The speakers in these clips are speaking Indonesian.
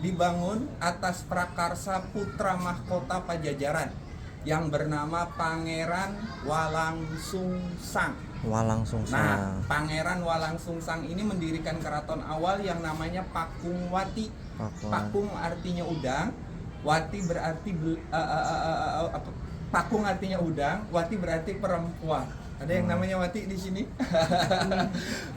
dibangun atas prakarsa putra mahkota Pajajaran yang bernama Pangeran Walangsungsang. Nah, Pangeran Walangsungsang ini mendirikan keraton awal yang namanya Pakungwati. Pakung artinya udang, Wati berarti Pakung artinya udang, Wati berarti perempuan. Ada yang namanya Wati di sini.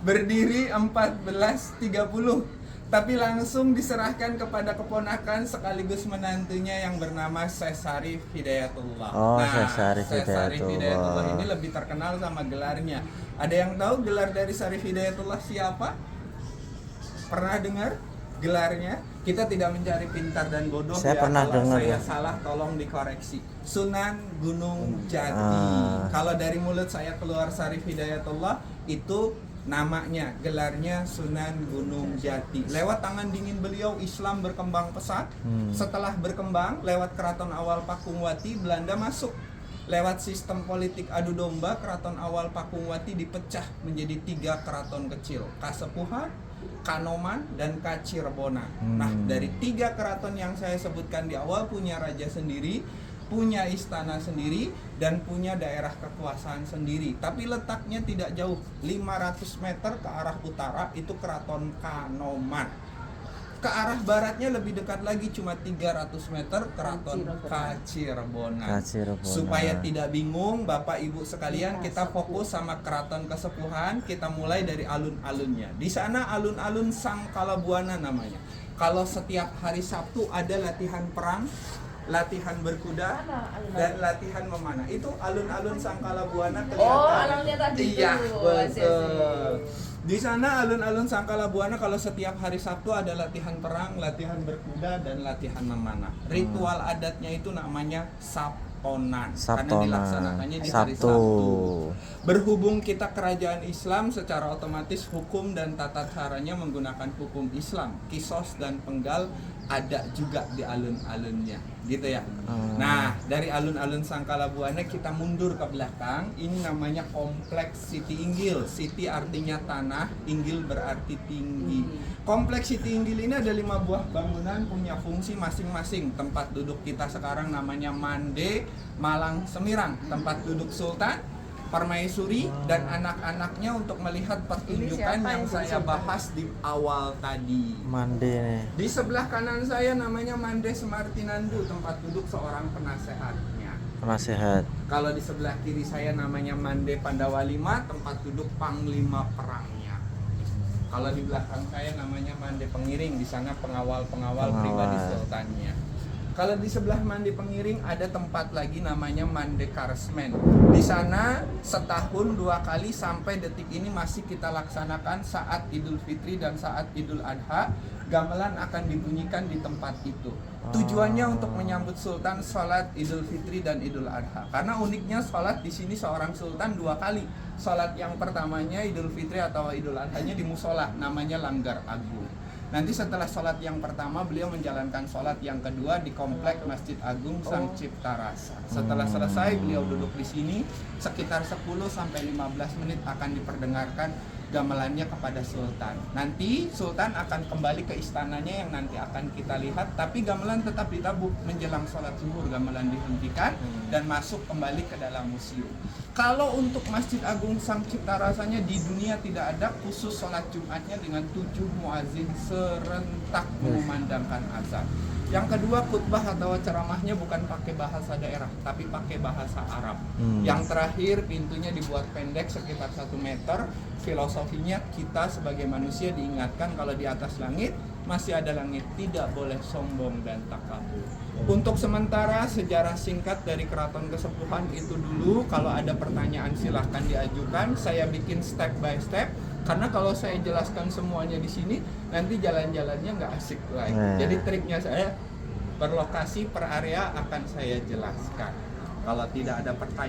Berdiri 1430. Tapi langsung diserahkan kepada keponakan sekaligus menantunya yang bernama Syekh Syarif Hidayatullah. Syekh Syarif Hidayatullah ini lebih terkenal sama gelarnya. Ada yang tahu gelar dari Syarif Hidayatullah siapa? Pernah dengar gelarnya? Kita tidak mencari pintar dan bodoh. Saya pernah dengar. Saya salah, tolong dikoreksi. Sunan Gunung Jati. Kalau dari mulut saya keluar Syarif Hidayatullah, itu namanya, gelarnya Sunan Gunung Jati. Lewat tangan dingin beliau, Islam berkembang pesat. Setelah berkembang, lewat keraton awal Pakungwati, Belanda masuk. Lewat sistem politik adu domba, keraton awal Pakungwati dipecah menjadi 3 keraton kecil: Kasepuhan, Kanoman, dan Kacirebonan. Nah, dari 3 keraton yang saya sebutkan di awal punya raja sendiri, punya istana sendiri, dan punya daerah kekuasaan sendiri. Tapi letaknya tidak jauh, 500 meter ke arah utara itu keraton Kanoman. Ke arah baratnya lebih dekat lagi, cuma 300 meter, keraton Kacirebonan. Supaya tidak bingung Bapak Ibu sekalian, kita fokus sama keraton Kasepuhan. Kita mulai dari alun-alunnya. Di sana alun-alun Sangkalabuana namanya. Kalau setiap hari Sabtu ada latihan perang, latihan berkuda, dan latihan memanah. Itu alun-alun Sangkalabuana kelihatan. Alunnya tadi. Iya, betul. Di sana alun-alun Sangkalabuana kalau setiap hari Sabtu ada latihan perang, latihan berkuda, dan latihan memanah. Ritual adatnya itu namanya Sabtonan. Karena dilaksanakannya di hari Sabtu. Berhubung kita kerajaan Islam, secara otomatis hukum dan tata caranya menggunakan hukum Islam. Kisos dan penggal ada juga di alun-alunnya, gitu ya. Nah, dari alun-alun Sangkalabuana kita mundur ke belakang. Ini namanya Kompleks Siti Inggil. Siti artinya tanah, Inggil berarti tinggi. Kompleks Siti Inggil ini ada 5 buah bangunan, punya fungsi masing-masing. Tempat duduk kita sekarang namanya Mande, Malang Semirang. Tempat duduk Sultan, Permaisuri, dan anak-anaknya untuk melihat pertunjukan yang saya bahas di awal tadi. Mande. Di sebelah kanan saya namanya Mande Semartinandu, tempat duduk seorang penasehatnya. Kalau di sebelah kiri saya namanya Mande Pandawalima, tempat duduk panglima perangnya. Kalau di belakang saya namanya Mande Pengiring, di sana pengawal-pengawal pribadi sultannya. Kalau di sebelah Mande Pengiring ada tempat lagi namanya Mande Karsmen. Di sana setahun 2 kali sampai detik ini masih kita laksanakan saat Idul Fitri dan saat Idul Adha. Gamelan akan dibunyikan di tempat itu. Tujuannya untuk menyambut Sultan sholat Idul Fitri dan Idul Adha. Karena uniknya sholat di sini seorang Sultan 2 kali. Sholat yang pertamanya Idul Fitri atau Idul Adhanya di musola, namanya Langgar Agung. Nanti setelah sholat yang pertama, beliau menjalankan sholat yang kedua di komplek Masjid Agung Sang Cipta Rasa. Setelah selesai, beliau duduk di sini sekitar 10-15 menit akan diperdengarkan gamelannya kepada Sultan. Nanti Sultan akan kembali ke istananya yang nanti akan kita lihat, tapi gamelan tetap ditabuh. Menjelang sholat zuhur, gamelan dihentikan dan masuk kembali ke dalam museum. Kalau untuk Masjid Agung Sang Cipta Rasanya di dunia tidak ada, khusus sholat Jumatnya dengan 7 muazin serentak mengumandangkan azan. Yang kedua, khutbah atau ceramahnya bukan pakai bahasa daerah, tapi pakai bahasa Arab. Yang terakhir, pintunya dibuat pendek sekitar 1 meter. Filosofinya, kita sebagai manusia diingatkan kalau di atas langit masih ada langit, tidak boleh sombong dan takabur. Untuk sementara sejarah singkat dari Keraton Kasepuhan itu dulu. Kalau ada pertanyaan silahkan diajukan. Saya bikin step by step, karena kalau saya jelaskan semuanya di sini nanti jalan-jalannya nggak asik lagi. Jadi triknya saya per lokasi, per area akan saya jelaskan. Kalau tidak ada pertanyaan